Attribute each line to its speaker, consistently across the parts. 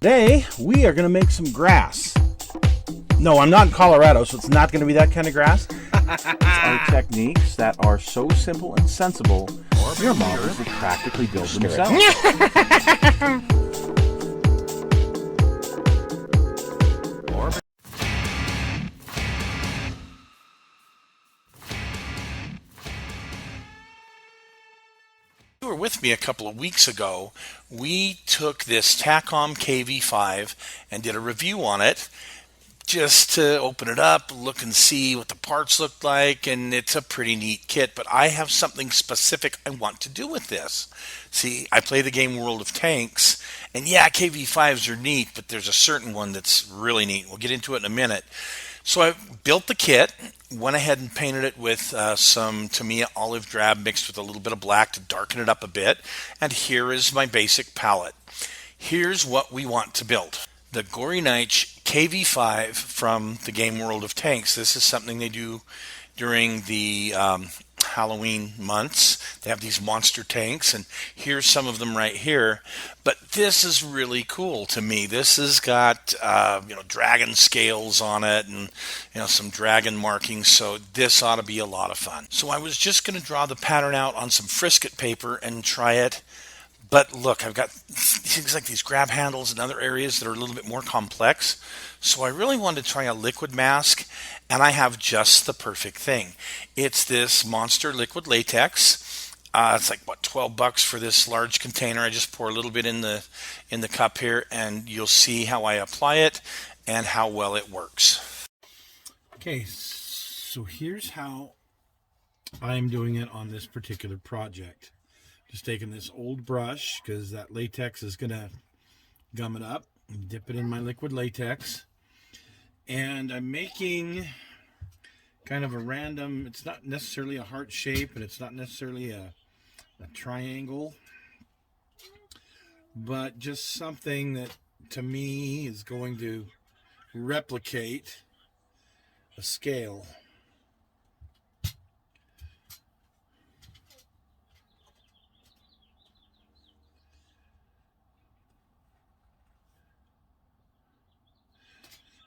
Speaker 1: Today, we are going to make some grass. No, I'm not in Colorado, so it's not going to be that kind of grass. It's our techniques that are so simple and sensible, your models will practically build themselves.
Speaker 2: You were with me a couple of weeks ago. We took this Takom KV-5 and did a review on it just to open it up, look and see what the parts look like, and it's a pretty neat kit, but I have something specific I want to do with this. See, I play the game World of Tanks, and yeah, KV-5s are neat, but there's a certain one that's really neat. We'll get into it in a minute. So I built the kit, went ahead and painted it with some Tamiya olive drab mixed with a little bit of black to darken it up a bit. And here is my basic palette. Here's what we want to build. The Gorynych KV-5 from the game World of Tanks. This is something they do during the Halloween months. They have these monster tanks, and here's some of them right here. But this is really cool to me. This has got dragon scales on it, and some dragon markings. So this ought to be a lot of fun. So I was just going to draw the pattern out on some Frisket paper and try it. But look, I've got things like these grab handles and other areas that are a little bit more complex. So I really wanted to try a liquid mask, and I have just the perfect thing. It's this monster liquid latex. It's like, what, $12 for this large container. I just pour a little bit in the cup here, and you'll see how I apply it and how well it works. Okay, so here's how I'm doing it on this particular project. Just taking this old brush, because that latex is going to gum it up, and dip it in my liquid latex. And I'm making kind of a random, it's not necessarily a heart shape, and it's not necessarily a triangle, but just something that to me is going to replicate a scale.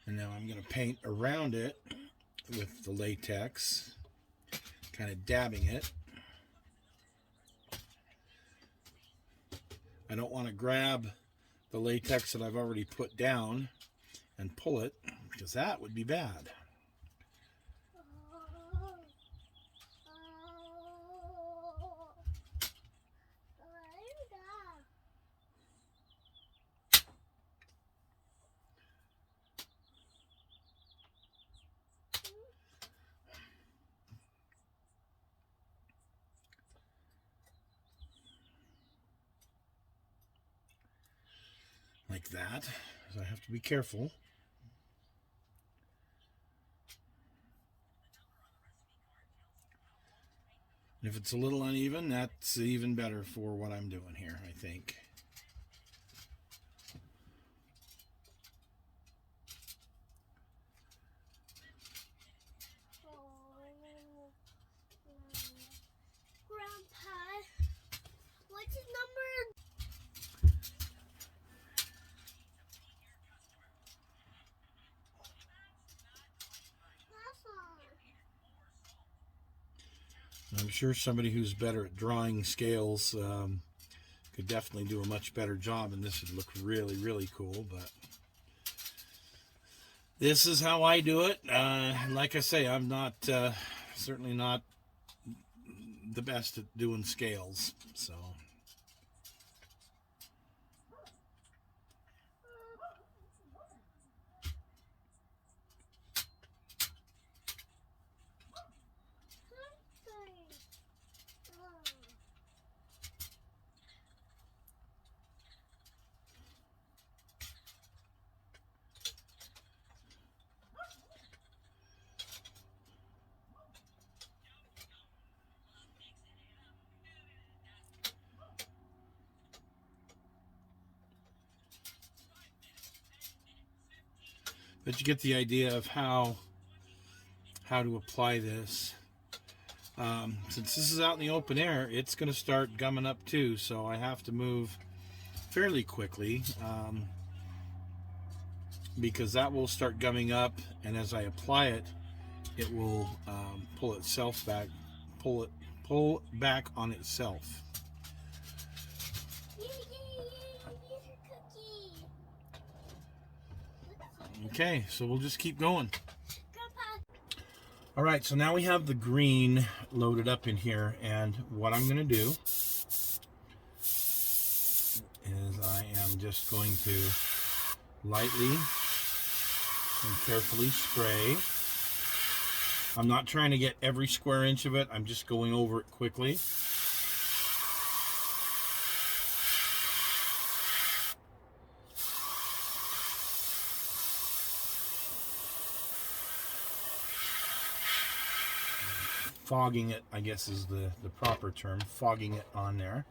Speaker 2: And now I'm going to paint around it with the latex, kind of dabbing it. I don't want to grab the latex that I've already put down and pull it, because that would be bad. Like that. So I have to be careful. And if it's a little uneven, that's even better for what I'm doing here, I think.
Speaker 3: Grandpa, what's his number?
Speaker 2: I'm sure somebody who's better at drawing scales could definitely do a much better job, and this would look really, really cool. But this is how I do it. Like I say, I'm not certainly not the best at doing scales, so. But you get the idea of how to apply this. Since this is out in the open air, it's going to start gumming up too, so I have to move fairly quickly.
Speaker 1: because that will start gumming up, and as I apply it, it will pull itself back, pull back on itself. Okay, so we'll just keep going. All right, so now we have the green loaded up in here, and what I'm going to do is I am just going to lightly and carefully spray. I'm not trying to get every square inch of it. I'm just going over it quickly. Fogging it, I guess, is the proper term. Fogging it on there.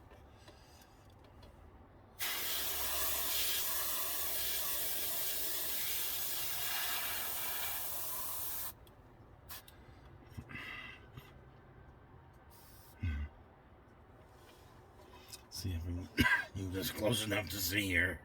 Speaker 1: See if we can get close enough to see here.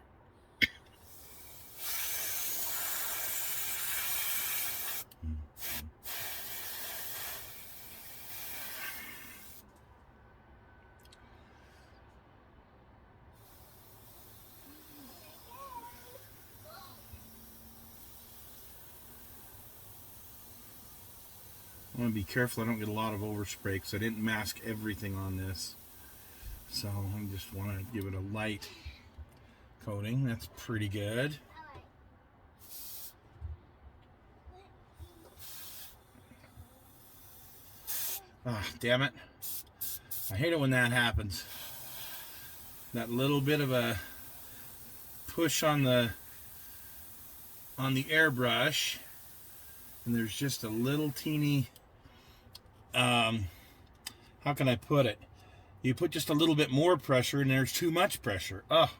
Speaker 1: I want to be careful I don't get a lot of overspray because I didn't mask everything on this. So I just want to give it a light coating. That's pretty good. Ah, damn it. I hate it when that happens. That little bit of a push on the airbrush, and there's just a little teeny, how can I put it? You put just a little bit more pressure and there's too much pressure. Oh,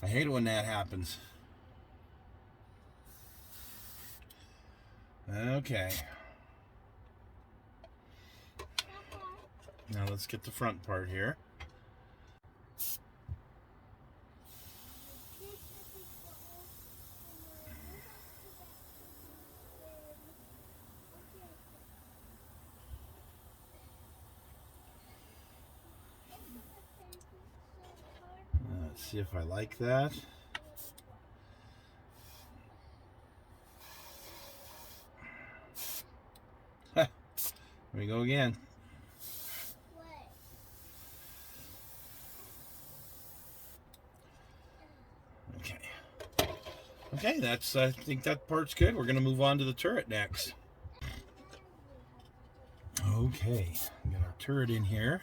Speaker 1: I hate it when that happens. Okay. Now let's get the front part here. Let's see if I like that. Here we go again. Okay. Okay, that's, I think that part's good. We're going to move on to the turret next. Okay, we got our turret in here.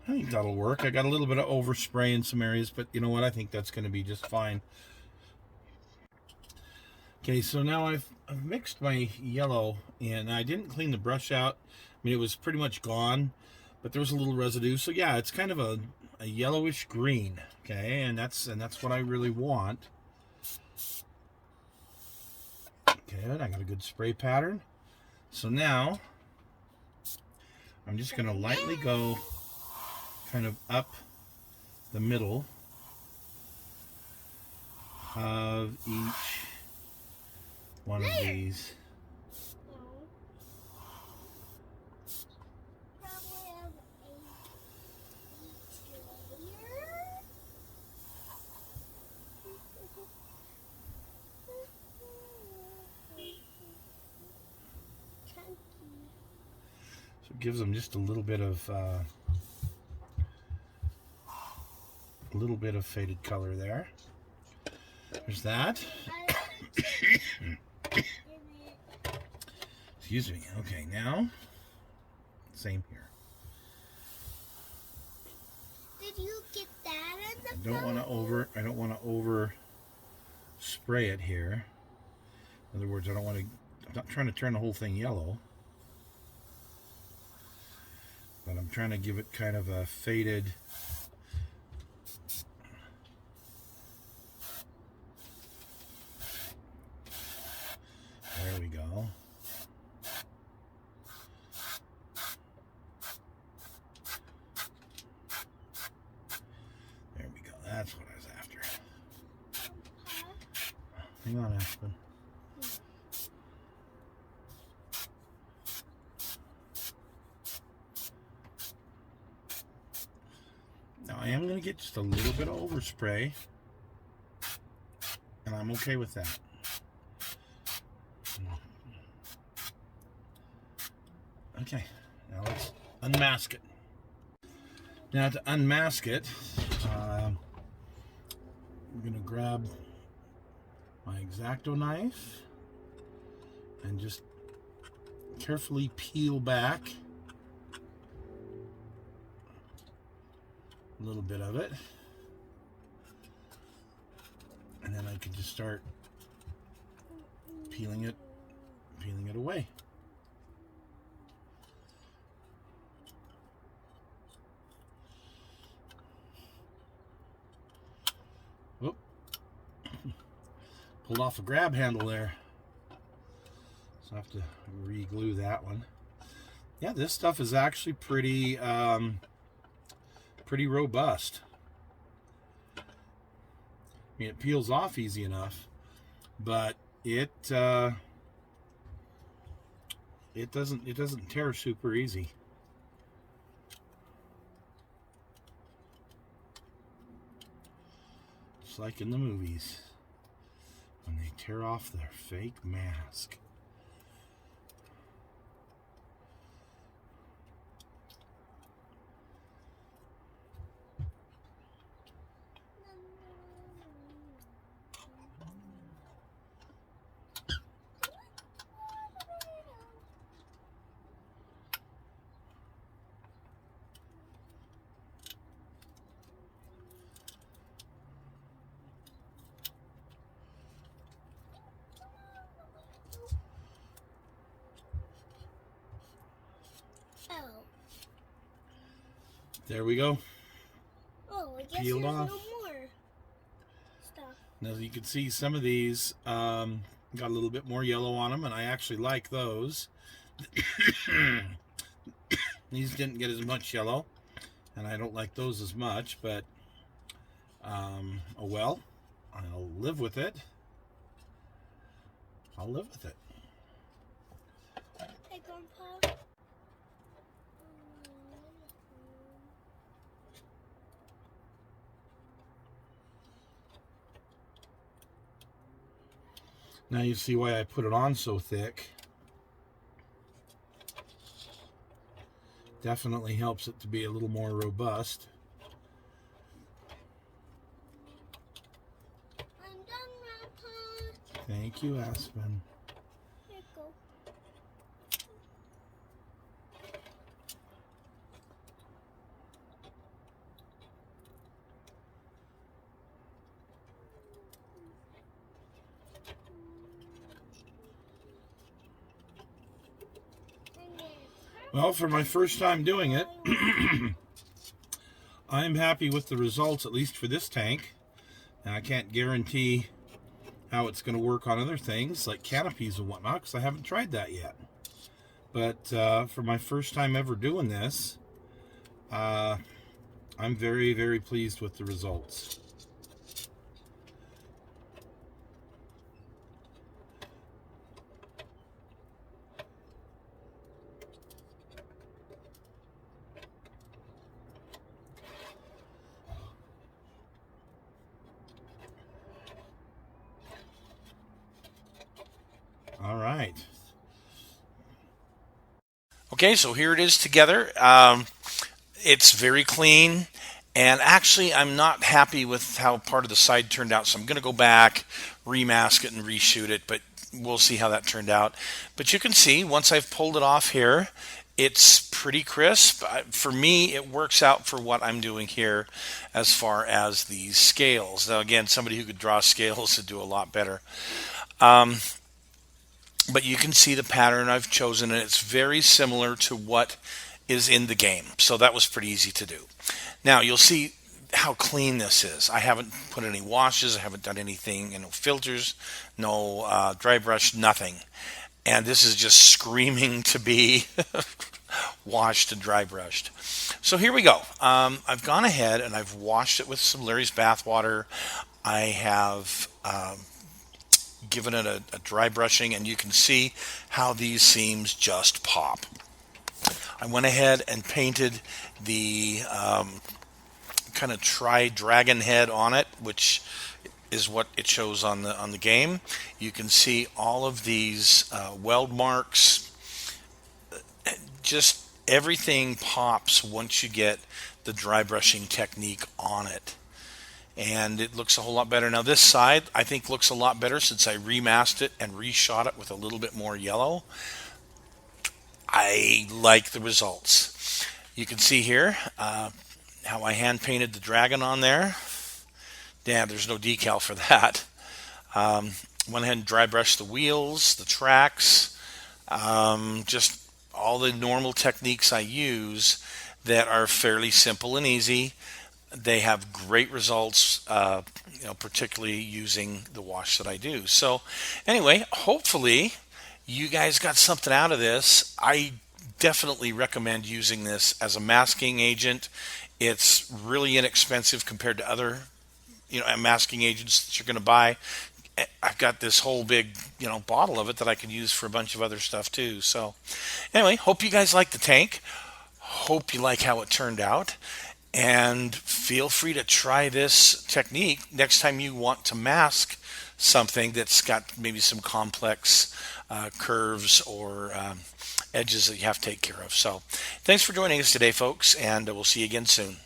Speaker 1: I think that'll work. I got a little bit of overspray in some areas, but you know what? I think that's going to be just fine. Okay, so now I've mixed my yellow, and I didn't clean the brush out. I mean, it was pretty much gone, but there was a little residue. So yeah, it's kind of a yellowish green. Okay, and that's what I really want. Okay, I got a good spray pattern. So now I'm just going to lightly go kind of up the middle of each one of these. So it gives them just a little bit of faded color there. There's that. Excuse me. Okay, now same here.
Speaker 3: Did you get
Speaker 1: don't want to over spray it here. In other words, I'm not trying to turn the whole thing yellow, but I'm trying to give it kind of a faded. There we go. There we go. That's what I was after. Hang on, Aspen. Now I am going to get just a little bit of overspray, and I'm okay with that. Okay, now let's unmask it. Now to unmask it, I'm going to grab my X-Acto knife and just carefully peel back a little bit of it, and then I can just start peeling it away. Whoop. Pulled off a grab handle there, so I have to re-glue that one. Yeah, this stuff is actually pretty robust. I mean, it peels off easy enough, but it doesn't tear super easy. Just like in the movies when they tear off their fake mask.
Speaker 3: Oh.
Speaker 1: There we go.
Speaker 3: Oh, I guess
Speaker 1: Peeled
Speaker 3: there's
Speaker 1: off.
Speaker 3: no more stuff.
Speaker 1: Now you can see some of these got a little bit more yellow on them, and I actually like those. These didn't get as much yellow, and I don't like those as much, but oh well, I'll live with it. I'll live with it.
Speaker 3: Hey, Grandpa.
Speaker 1: Now you see why I put it on so thick. Definitely helps it to be a little more robust.
Speaker 3: I'm done, Grandpa.
Speaker 1: Thank you, Aspen.
Speaker 3: Here you go.
Speaker 1: Well, for my first time doing it, I'm happy with the results, at least for this tank. And I can't guarantee how it's going to work on other things like canopies and whatnot, because I haven't tried that yet. But for my first time ever doing this, I'm very, very pleased with the results. All right.
Speaker 2: Okay, so here it is together. It's very clean, and actually I'm not happy with how part of the side turned out, so I'm going to go back, remask it, and reshoot it, but we'll see how that turned out. But you can see, once I've pulled it off here, it's pretty crisp. For me, it works out for what I'm doing here as far as these scales. Now, again, somebody who could draw scales would do a lot better. But you can see the pattern I've chosen, and it's very similar to what is in the game. So that was pretty easy to do. Now, you'll see how clean this is. I haven't put any washes. I haven't done anything, no filters, no dry brush, nothing. And this is just screaming to be washed and dry brushed. So here we go. I've gone ahead and I've washed it with some Larry's bath water. I have given it a dry brushing, and you can see how these seams just pop. I went ahead and painted the kind of tri-dragon head on it, which is what it shows on the game. You can see all of these weld marks. Just everything pops once you get the dry brushing technique on it, and it looks a whole lot better. Now this side I think looks a lot better since I remasked it and reshot it with a little bit more yellow. I like the results. You can see here how I hand painted the dragon on there. Damn, there's no decal for that. Went ahead and dry brushed the wheels, the tracks, just all the normal techniques I use that are fairly simple and easy. They have great results, particularly using the wash that I do. So anyway, hopefully you guys got something out of this. I definitely recommend using this as a masking agent. It's really inexpensive compared to other masking agents that you're going to buy. I've got this whole big bottle of it that I can use for a bunch of other stuff too. So anyway, hope you guys like the tank. Hope you like how it turned out, and feel free to try this technique next time you want to mask something that's got maybe some complex curves or edges that you have to take care of. So thanks for joining us today, folks, and we'll see you again soon.